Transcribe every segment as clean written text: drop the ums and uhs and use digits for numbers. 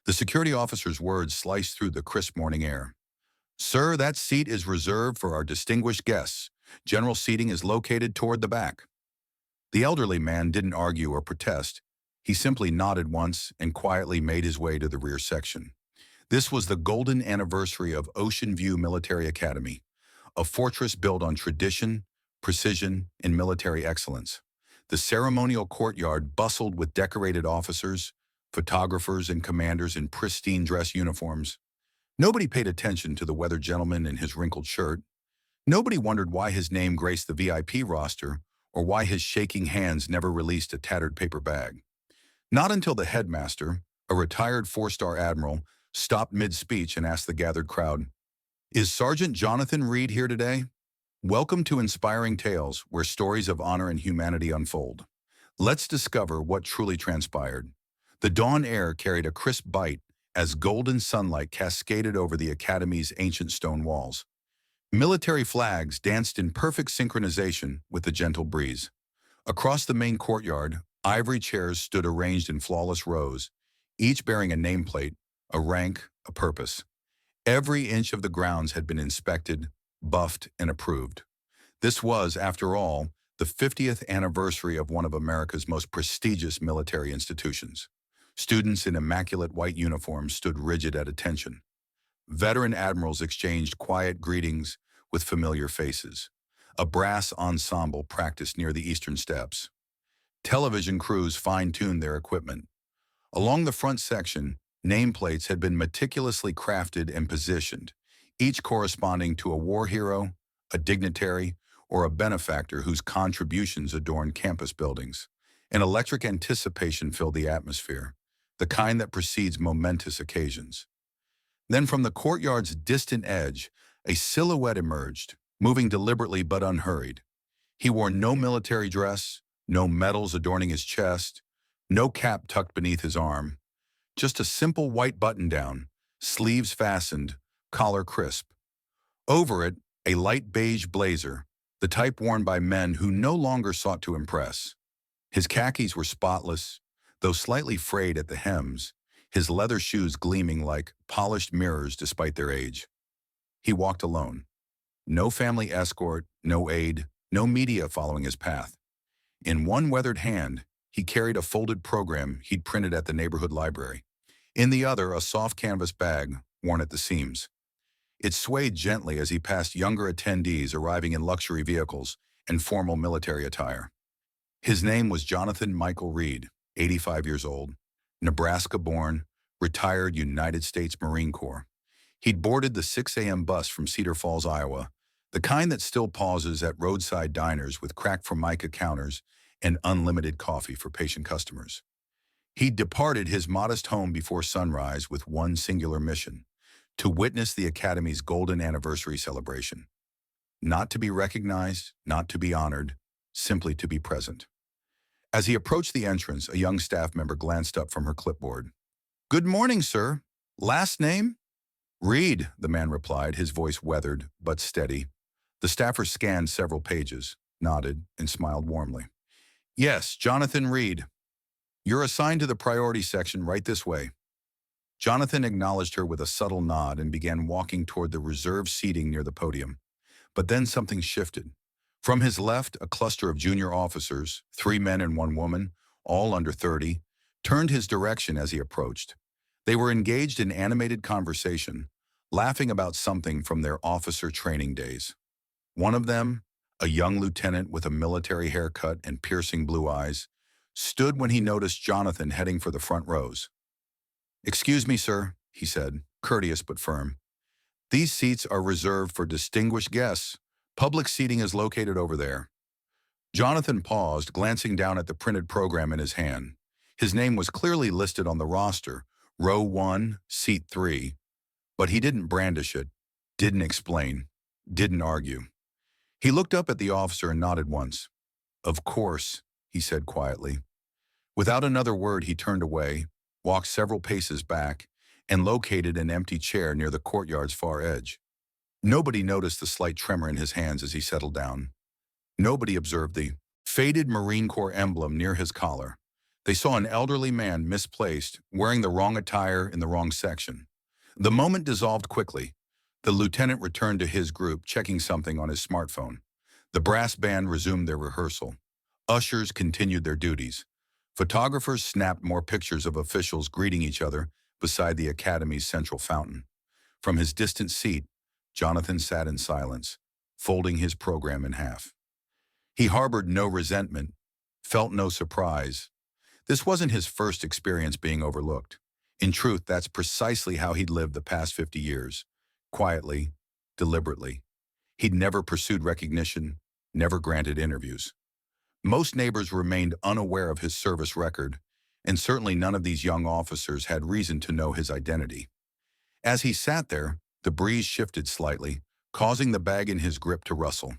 The security officer's words sliced through the crisp morning air. "Sir, that seat is reserved for our distinguished guests. General seating is located toward the back." The elderly man didn't argue or protest. He simply nodded once and quietly made his way to the rear section. This was the golden anniversary of Oceanview Military Academy, a fortress built on tradition, precision, and military excellence. The ceremonial courtyard bustled with decorated officers, photographers, and commanders in pristine dress uniforms. Nobody paid attention to the weathered gentleman in his wrinkled shirt. Nobody wondered why his name graced the VIP roster or why his shaking hands never released a tattered paper bag. Not until the headmaster, a retired four-star admiral, stopped mid-speech and asked the gathered crowd, "Is Sergeant Jonathan Reed here today? Welcome to Inspiring Tales, where stories of honor and humanity unfold. Let's discover what truly transpired." The dawn air carried a crisp bite as golden sunlight cascaded over the Academy's ancient stone walls. Military flags danced in perfect synchronization with the gentle breeze. Across the main courtyard, ivory chairs stood arranged in flawless rows, each bearing a nameplate, a rank, a purpose. Every inch of the grounds had been inspected, buffed, and approved. This was, after all, the 50th anniversary of one of America's most prestigious military institutions. Students in immaculate white uniforms stood rigid at attention. Veteran admirals exchanged quiet greetings with familiar faces. A brass ensemble practiced near the eastern steps. Television crews fine-tuned their equipment. Along the front section, nameplates had been meticulously crafted and positioned, each corresponding to a war hero, a dignitary, or a benefactor whose contributions adorned campus buildings. An electric anticipation filled the atmosphere, the kind that precedes momentous occasions. Then from the courtyard's distant edge, a silhouette emerged, moving deliberately but unhurried. He wore no military dress, no medals adorning his chest, no cap tucked beneath his arm. Just a simple white button-down, sleeves fastened, collar crisp. Over it, a light beige blazer, the type worn by men who no longer sought to impress. His khakis were spotless, though slightly frayed at the hems, his leather shoes gleaming like polished mirrors despite their age. He walked alone. No family escort, no aide, no media following his path. In one weathered hand, he carried a folded program he'd printed at the neighborhood library. In the other, a soft canvas bag worn at the seams. It swayed gently as he passed younger attendees arriving in luxury vehicles and formal military attire. His name was Jonathan Michael Reed, 85 years old, Nebraska-born, retired United States Marine Corps. He'd boarded the 6 a.m. bus from Cedar Falls, Iowa, the kind that still pauses at roadside diners with cracked Formica counters and unlimited coffee for patient customers. He'd departed his modest home before sunrise with one singular mission: to witness the Academy's golden anniversary celebration. Not to be recognized, not to be honored, simply to be present. As he approached the entrance, a young staff member glanced up from her clipboard. "Good morning, sir. Last name?" "Reed," the man replied, his voice weathered but steady. The staffer scanned several pages, nodded, and smiled warmly. "Yes, Jonathan Reed. You're assigned to the priority section right this way." Jonathan acknowledged her with a subtle nod and began walking toward the reserved seating near the podium. But then something shifted. From his left, a cluster of junior officers, 3 men and 1 woman, all under 30, turned his direction as he approached. They were engaged in animated conversation, laughing about something from their officer training days. One of them, a young lieutenant with a military haircut and piercing blue eyes, stood when he noticed Jonathan heading for the front rows. "Excuse me, sir," he said, courteous but firm. "These seats are reserved for distinguished guests. Public seating is located over there." Jonathan paused, glancing down at the printed program in his hand. His name was clearly listed on the roster, row 1, seat 3, but he didn't brandish it, didn't explain, didn't argue. He looked up at the officer and nodded once. "Of course," he said quietly. Without another word, he turned away, walked several paces back, and located an empty chair near the courtyard's far edge. Nobody noticed the slight tremor in his hands as he settled down. Nobody observed the faded Marine Corps emblem near his collar, They saw an elderly man misplaced, wearing the wrong attire in the wrong section. The moment dissolved quickly. The lieutenant returned to his group, checking something on his smartphone. The brass band resumed their rehearsal. Ushers continued their duties. Photographers snapped more pictures of officials greeting each other beside the academy's central fountain. From his distant seat, Jonathan sat in silence, folding his program in half. He harbored no resentment, felt no surprise. This wasn't his first experience being overlooked. In truth, that's precisely how he'd lived the past 50 years. Quietly, deliberately. He'd never pursued recognition, never granted interviews. Most neighbors remained unaware of his service record, and certainly none of these young officers had reason to know his identity. As he sat there, the breeze shifted slightly, causing the bag in his grip to rustle.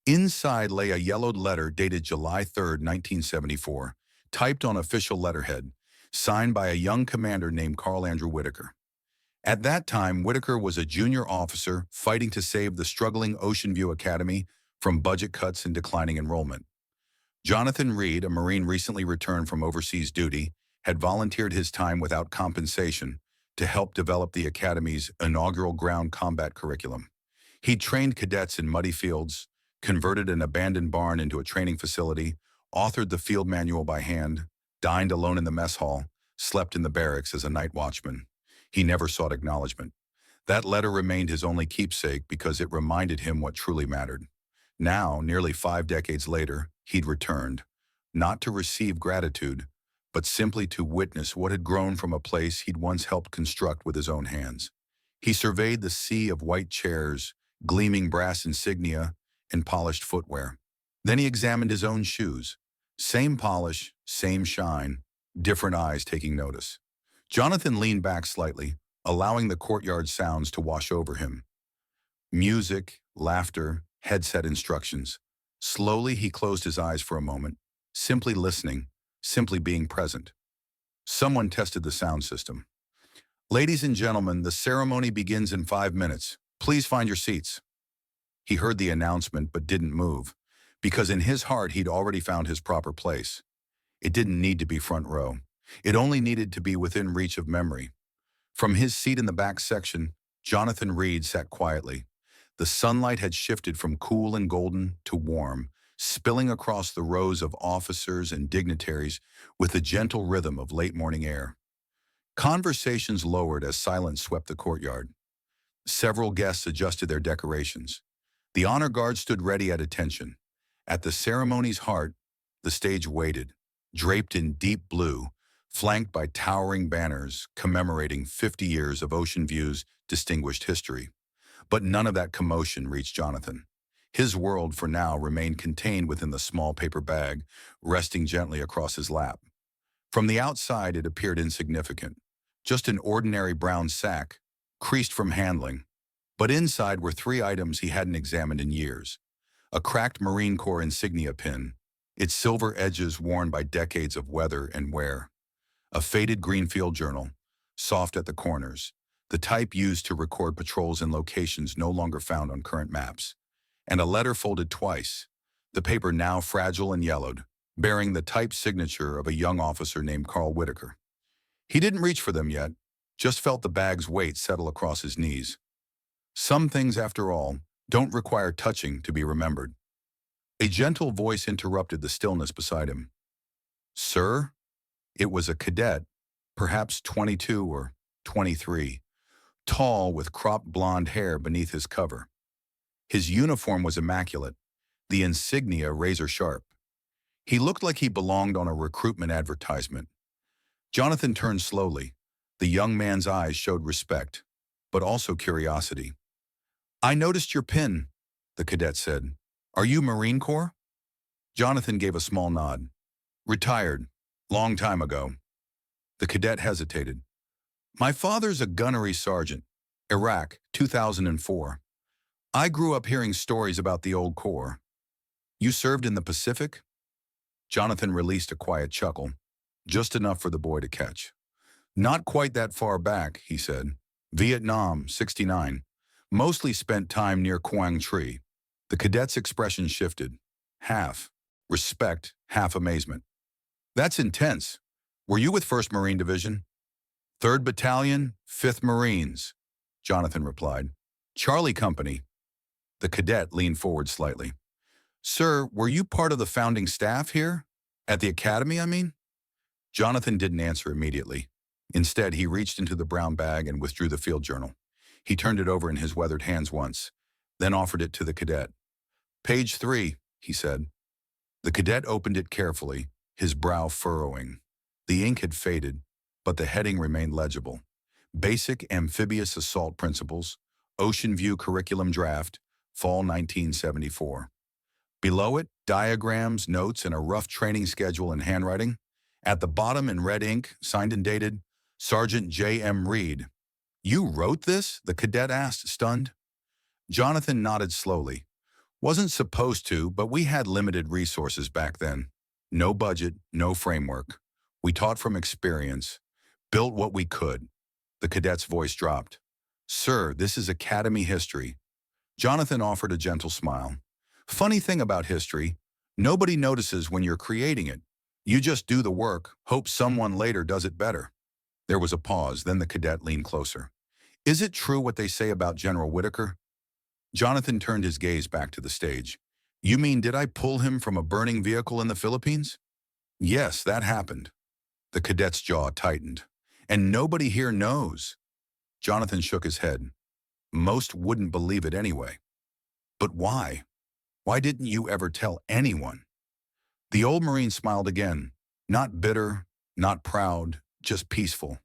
Inside lay a yellowed letter dated July 3, 1974, typed on official letterhead, signed by a young commander named Admiral Whitaker. At that time, Whitaker was a junior officer fighting to save the struggling Oceanview Academy from budget cuts and declining enrollment. Jonathan Reed, a Marine recently returned from overseas duty, had volunteered his time without compensation to help develop the Academy's inaugural ground combat curriculum. He trained cadets in muddy fields, converted an abandoned barn into a training facility, authored the field manual by hand, dined alone in the mess hall, slept in the barracks as a night watchman. He never sought acknowledgement. That letter remained his only keepsake because it reminded him what truly mattered. Now, nearly 5 decades later, he'd returned, not to receive gratitude, but simply to witness what had grown from a place he'd once helped construct with his own hands. He surveyed the sea of white chairs, gleaming brass insignia, and polished footwear. Then he examined his own shoes. Same polish, same shine, different eyes taking notice. Jonathan leaned back slightly, allowing the courtyard sounds to wash over him. Music, laughter, headset instructions. Slowly, he closed his eyes for a moment, simply listening, simply being present. Someone tested the sound system. "Ladies and gentlemen, the ceremony begins in 5 minutes. Please find your seats." He heard the announcement but didn't move, because in his heart he'd already found his proper place. It didn't need to be front row. It only needed to be within reach of memory. From his seat in the back section, Jonathan Reed sat quietly. The sunlight had shifted from cool and golden to warm, spilling across the rows of officers and dignitaries with the gentle rhythm of late morning air. Conversations lowered as silence swept the courtyard. Several guests adjusted their decorations. The honor guard stood ready at attention. At the ceremony's heart, the stage waited, draped in deep blue, flanked by towering banners commemorating 50 years of Oceanview's distinguished history. But none of that commotion reached Jonathan. His world, for now, remained contained within the small paper bag, resting gently across his lap. From the outside, it appeared insignificant. Just an ordinary brown sack, creased from handling. But inside were 3 items he hadn't examined in years. A cracked Marine Corps insignia pin, its silver edges worn by decades of weather and wear. A faded green field journal, soft at the corners, the type used to record patrols in locations no longer found on current maps. And a letter folded twice, the paper now fragile and yellowed, bearing the typed signature of a young officer named Admiral Whitaker. He didn't reach for them yet, just felt the bag's weight settle across his knees. Some things, after all, don't require touching to be remembered. A gentle voice interrupted the stillness beside him. "Sir?" It was a cadet, perhaps 22 or 23, tall with cropped blonde hair beneath his cover. His uniform was immaculate, the insignia razor-sharp. He looked like he belonged on a recruitment advertisement. Jonathan turned slowly. The young man's eyes showed respect, but also curiosity. "I noticed your pin," the cadet said. "Are you Marine Corps?" Jonathan gave a small nod. "Retired. Long time ago." The cadet hesitated. "My father's a gunnery sergeant. Iraq, 2004. I grew up hearing stories about the old Corps. You served in the Pacific?" Jonathan released a quiet chuckle, just enough for the boy to catch. "Not quite that far back," he said. "Vietnam, 69. Mostly spent time near Quang Tri." The cadet's expression shifted. Half respect, half amazement. That's intense. Were you with 1st Marine Division? 3rd Battalion, 5th Marines, Jonathan replied. Charlie Company. The cadet leaned forward slightly. Sir, were you part of the founding staff here? At the academy, I mean? Jonathan didn't answer immediately. Instead, he reached into the brown bag and withdrew the field journal. He turned it over in his weathered hands once, then offered it to the cadet. Page 3, he said. The cadet opened it carefully, his brow furrowing. The ink had faded, but the heading remained legible. Basic Amphibious Assault Principles, Oceanview Curriculum Draft, Fall 1974. Below it, diagrams, notes, and a rough training schedule in handwriting. At the bottom in red ink, signed and dated, Sergeant J.M. Reed. You wrote this? The cadet asked, stunned. Jonathan nodded slowly. Wasn't supposed to, but we had limited resources back then. No budget, no framework. We taught from experience, built what we could. The cadet's voice dropped. Sir, this is academy history. Jonathan offered a gentle smile. Funny thing about history, nobody notices when you're creating it. You just do the work, hope someone later does it better. There was a pause, then the cadet leaned closer. Is it true what they say about General Whitaker? Jonathan turned his gaze back to the stage. You mean, did I pull him from a burning vehicle in the Philippines? Yes, that happened. The cadet's jaw tightened. And nobody here knows. Jonathan shook his head. Most wouldn't believe it anyway. But why? Why didn't you ever tell anyone? The old Marine smiled again, not bitter, not proud, just peaceful.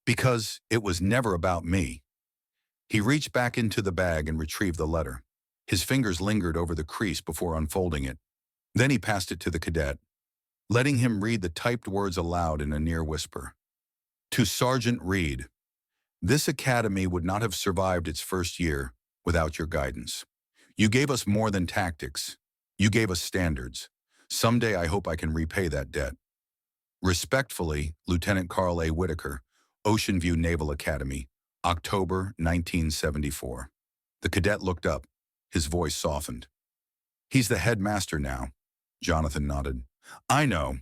Because it was never about me. He reached back into the bag and retrieved the letter. His fingers lingered over the crease before unfolding it. Then he passed it to the cadet, letting him read the typed words aloud in a near whisper. To Sergeant Reed, this academy would not have survived its first year without your guidance. You gave us more than tactics. You gave us standards. Someday I hope I can repay that debt. Respectfully, Lieutenant Carl A. Whitaker, Oceanview Naval Academy, October 1974. The cadet looked up. His voice softened. He's the headmaster now, Jonathan nodded. I know.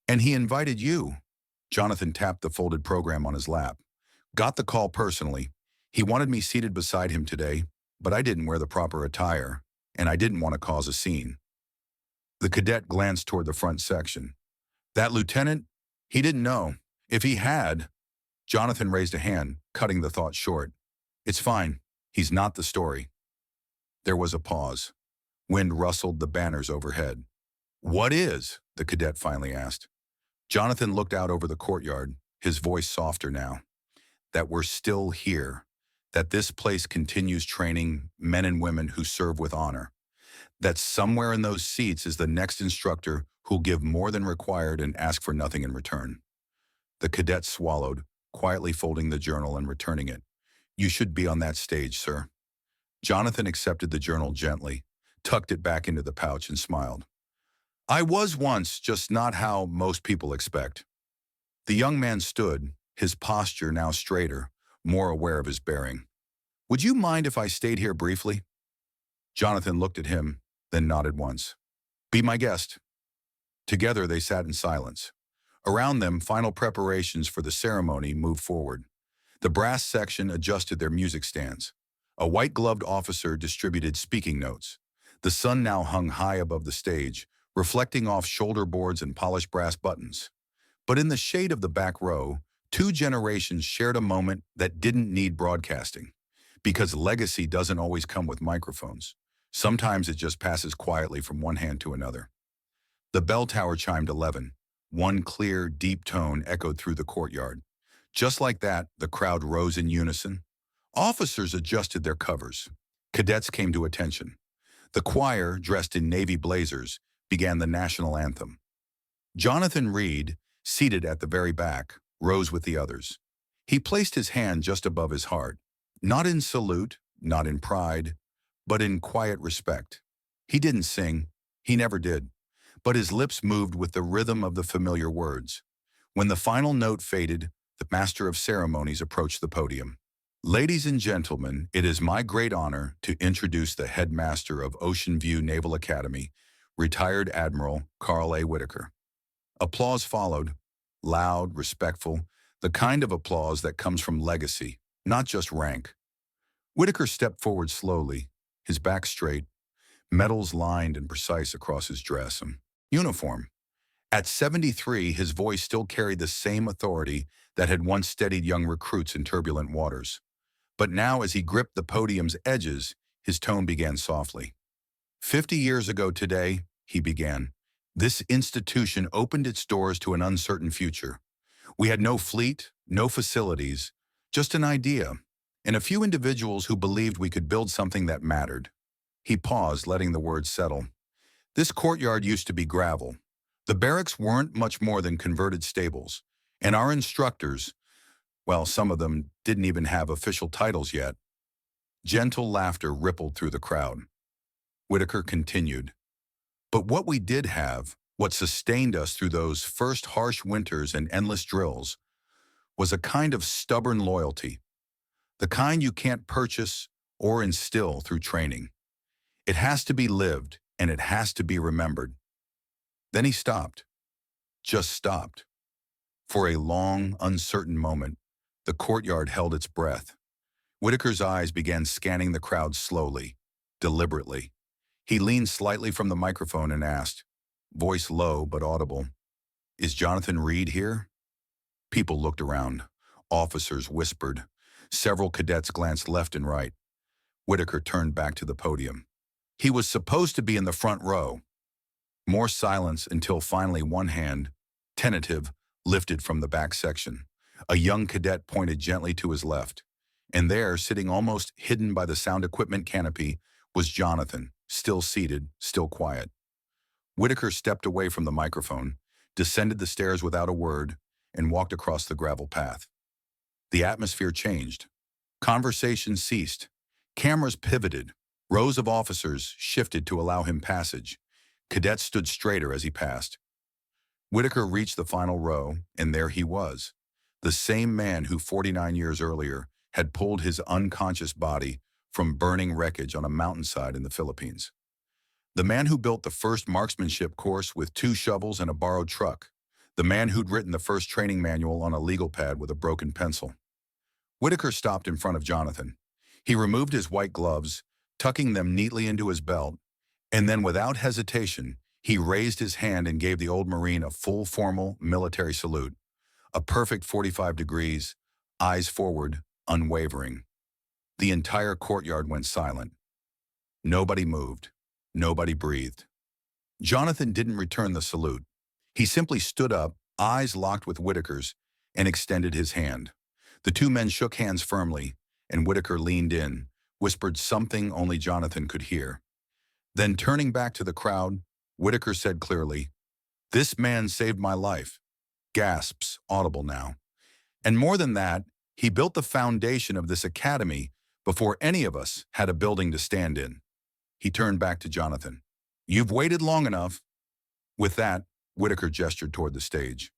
And he invited you. Jonathan tapped the folded program on his lap. Got the call personally. He wanted me seated beside him today, but I didn't wear the proper attire, and I didn't want to cause a scene. The cadet glanced toward the front section. That lieutenant? He didn't know. If he had... Jonathan raised a hand, cutting the thought short. It's fine. He's not the story. There was a pause. Wind rustled the banners overhead. What is? The cadet finally asked. Jonathan looked out over the courtyard, his voice softer now. That we're still here. That this place continues training men and women who serve with honor. That somewhere in those seats is the next instructor who'll give more than required and ask for nothing in return. The cadet swallowed, quietly folding the journal and returning it. You should be on that stage, sir. Jonathan accepted the journal gently, tucked it back into the pouch and smiled. I was once, just not how most people expect. The young man stood, his posture now straighter, more aware of his bearing. Would you mind if I stayed here briefly? Jonathan looked at him, then nodded once. Be my guest. Together they sat in silence. Around them, final preparations for the ceremony moved forward. The brass section adjusted their music stands. A white-gloved officer distributed speaking notes. The sun now hung high above the stage, reflecting off shoulder boards and polished brass buttons. But in the shade of the back row, two generations shared a moment that didn't need broadcasting. Because legacy doesn't always come with microphones. Sometimes it just passes quietly from one hand to another. The bell tower chimed 11. One clear, deep tone echoed through the courtyard. Just like that, the crowd rose in unison. Officers adjusted their covers. Cadets came to attention. The choir, dressed in navy blazers, began the national anthem. Jonathan Reed, seated at the very back, rose with the others. He placed his hand just above his heart, not in salute, not in pride, but in quiet respect. He didn't sing. He never did. But his lips moved with the rhythm of the familiar words. When the final note faded, the master of ceremonies approached the podium. Ladies and gentlemen, it is my great honor to introduce the headmaster of Oceanview Naval Academy, retired Admiral Carl A. Whitaker. Applause followed, loud, respectful, the kind of applause that comes from legacy, not just rank. Whitaker stepped forward slowly, his back straight, medals lined and precise across his dress and uniform. At 73, his voice still carried the same authority that had once steadied young recruits in turbulent waters. But now, as he gripped the podium's edges, his tone began softly. 50 years ago today, he began, this institution opened its doors to an uncertain future. We had no fleet, no facilities, just an idea, and a few individuals who believed we could build something that mattered. He paused, letting the words settle. This courtyard used to be gravel. The barracks weren't much more than converted stables, and our instructors, well, some of them didn't even have official titles yet. Gentle laughter rippled through the crowd. Whitaker continued. But what we did have, what sustained us through those first harsh winters and endless drills, was a kind of stubborn loyalty, the kind you can't purchase or instill through training. It has to be lived, and it has to be remembered. Then he stopped, just stopped. For a long, uncertain moment, the courtyard held its breath. Whitaker's eyes began scanning the crowd slowly, deliberately. He leaned slightly from the microphone and asked, voice low but audible, "Is Jonathan Reed here?" People looked around. Officers whispered. Several cadets glanced left and right. Whitaker turned back to the podium. He was supposed to be in the front row. More silence until finally one hand, tentative, lifted from the back section. A young cadet pointed gently to his left. And there, sitting almost hidden by the sound equipment canopy, was Jonathan, still seated, still quiet. Whitaker stepped away from the microphone, descended the stairs without a word, and walked across the gravel path. The atmosphere changed. Conversation ceased. Cameras pivoted. Rows of officers shifted to allow him passage. Cadets stood straighter as he passed. Whitaker reached the final row, and there he was, the same man who 49 years earlier had pulled his unconscious body from burning wreckage on a mountainside in the Philippines. The man who built the first marksmanship course with 2 shovels and a borrowed truck. The man who'd written the first training manual on a legal pad with a broken pencil. Whitaker stopped in front of Jonathan. He removed his white gloves, tucking them neatly into his belt, and then without hesitation, he raised his hand and gave the old Marine a full formal military salute. A perfect 45 degrees, eyes forward, unwavering. The entire courtyard went silent. Nobody moved. Nobody breathed. Jonathan didn't return the salute. He simply stood up, eyes locked with Whitaker's, and extended his hand. The 2 men shook hands firmly, and Whitaker leaned in, whispered something only Jonathan could hear. Then turning back to the crowd, Whitaker said clearly, "This man saved my life." Gasps audible now. And more than that, he built the foundation of this academy before any of us had a building to stand in. He turned back to Jonathan. "You've waited long enough." With that, Whitaker gestured toward the stage.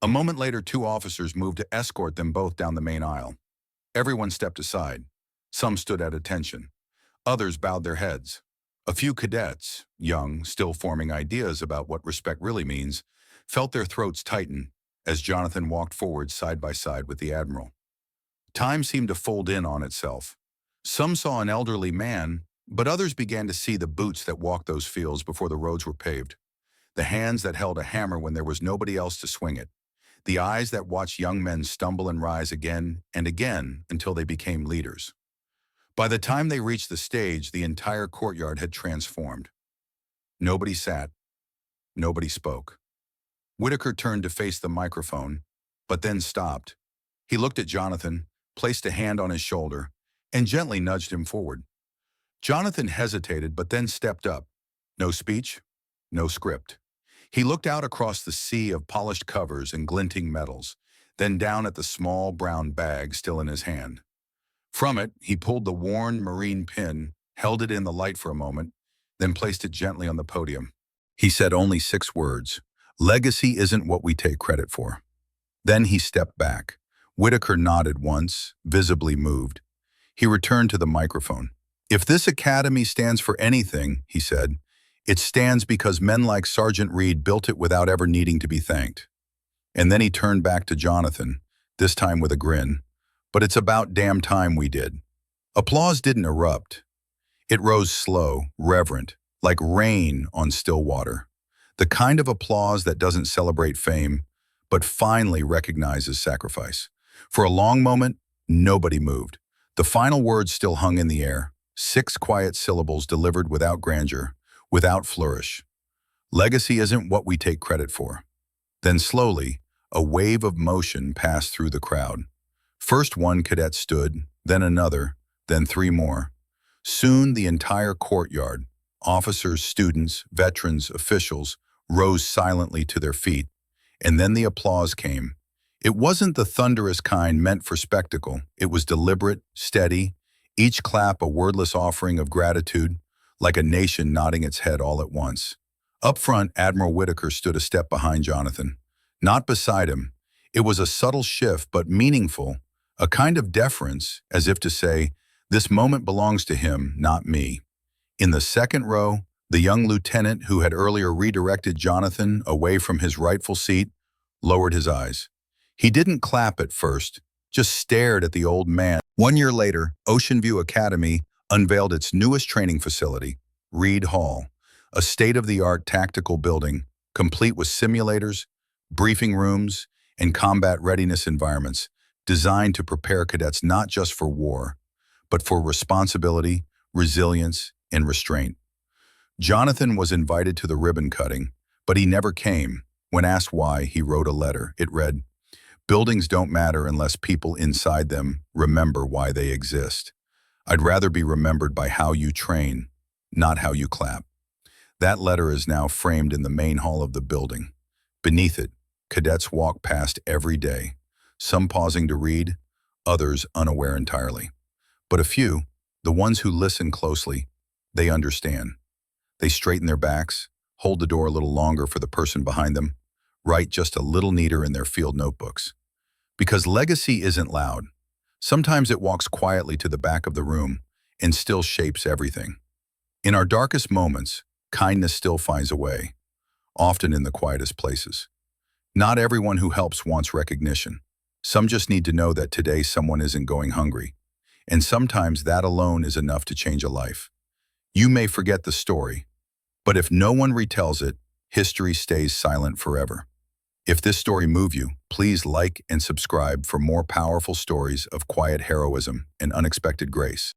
A moment later, 2 officers moved to escort them both down the main aisle. Everyone stepped aside. Some stood at attention. Others bowed their heads. A few cadets, young, still forming ideas about what respect really means, felt their throats tighten as Jonathan walked forward side by side with the Admiral. Time seemed to fold in on itself. Some saw an elderly man, but others began to see the boots that walked those fields before the roads were paved, the hands that held a hammer when there was nobody else to swing it, the eyes that watched young men stumble and rise again and again until they became leaders. By the time they reached the stage, the entire courtyard had transformed. Nobody sat. Nobody spoke. Whitaker turned to face the microphone, but then stopped. He looked at Jonathan, placed a hand on his shoulder, and gently nudged him forward. Jonathan hesitated, but then stepped up. No speech, no script. He looked out across the sea of polished covers and glinting metals, then down at the small brown bag still in his hand. From it, he pulled the worn Marine pin, held it in the light for a moment, then placed it gently on the podium. He said only 6 words. "Legacy isn't what we take credit for." Then he stepped back. Whitaker nodded once, visibly moved. He returned to the microphone. "If this academy stands for anything," he said, It stands because men like Sergeant Reed built it without ever needing to be thanked. And then he turned back to Jonathan, this time with a grin. But it's about damn time we did. Applause didn't erupt. It rose slow, reverent, like rain on still water. The kind of applause that doesn't celebrate fame, but finally recognizes sacrifice. For a long moment, nobody moved. The final words still hung in the air, 6 quiet syllables delivered without grandeur, without flourish. Legacy isn't what we take credit for. Then slowly, a wave of motion passed through the crowd. First one cadet stood, then another, then 3 more. Soon the entire courtyard, officers, students, veterans, officials, rose silently to their feet. And then the applause came. It wasn't the thunderous kind meant for spectacle. It was deliberate, steady, each clap a wordless offering of gratitude, like a nation nodding its head all at once. Up front, Admiral Whitaker stood a step behind Jonathan. Not beside him. It was a subtle shift, but meaningful, a kind of deference, as if to say, this moment belongs to him, not me. In the second row, the young lieutenant who had earlier redirected Jonathan away from his rightful seat lowered his eyes. He didn't clap at first, just stared at the old man. 1 year later, Oceanview Academy unveiled its newest training facility, Reed Hall, a state-of-the-art tactical building, complete with simulators, briefing rooms, and combat readiness environments designed to prepare cadets not just for war, but for responsibility, resilience, and restraint. Jonathan was invited to the ribbon cutting, but he never came. When asked why, he wrote a letter. It read, "Buildings don't matter unless people inside them remember why they exist. I'd rather be remembered by how you train, not how you clap." That letter is now framed in the main hall of the building. Beneath it, cadets walk past every day, some pausing to read, others unaware entirely. But a few, the ones who listen closely, they understand. They straighten their backs, hold the door a little longer for the person behind them, write just a little neater in their field notebooks. Because legacy isn't loud. Sometimes it walks quietly to the back of the room and still shapes everything. In our darkest moments, kindness still finds a way, often in the quietest places. Not everyone who helps wants recognition. Some just need to know that today someone isn't going hungry. And sometimes that alone is enough to change a life. You may forget the story, but if no one retells it, history stays silent forever. If this story moved you, please like and subscribe for more powerful stories of quiet heroism and unexpected grace.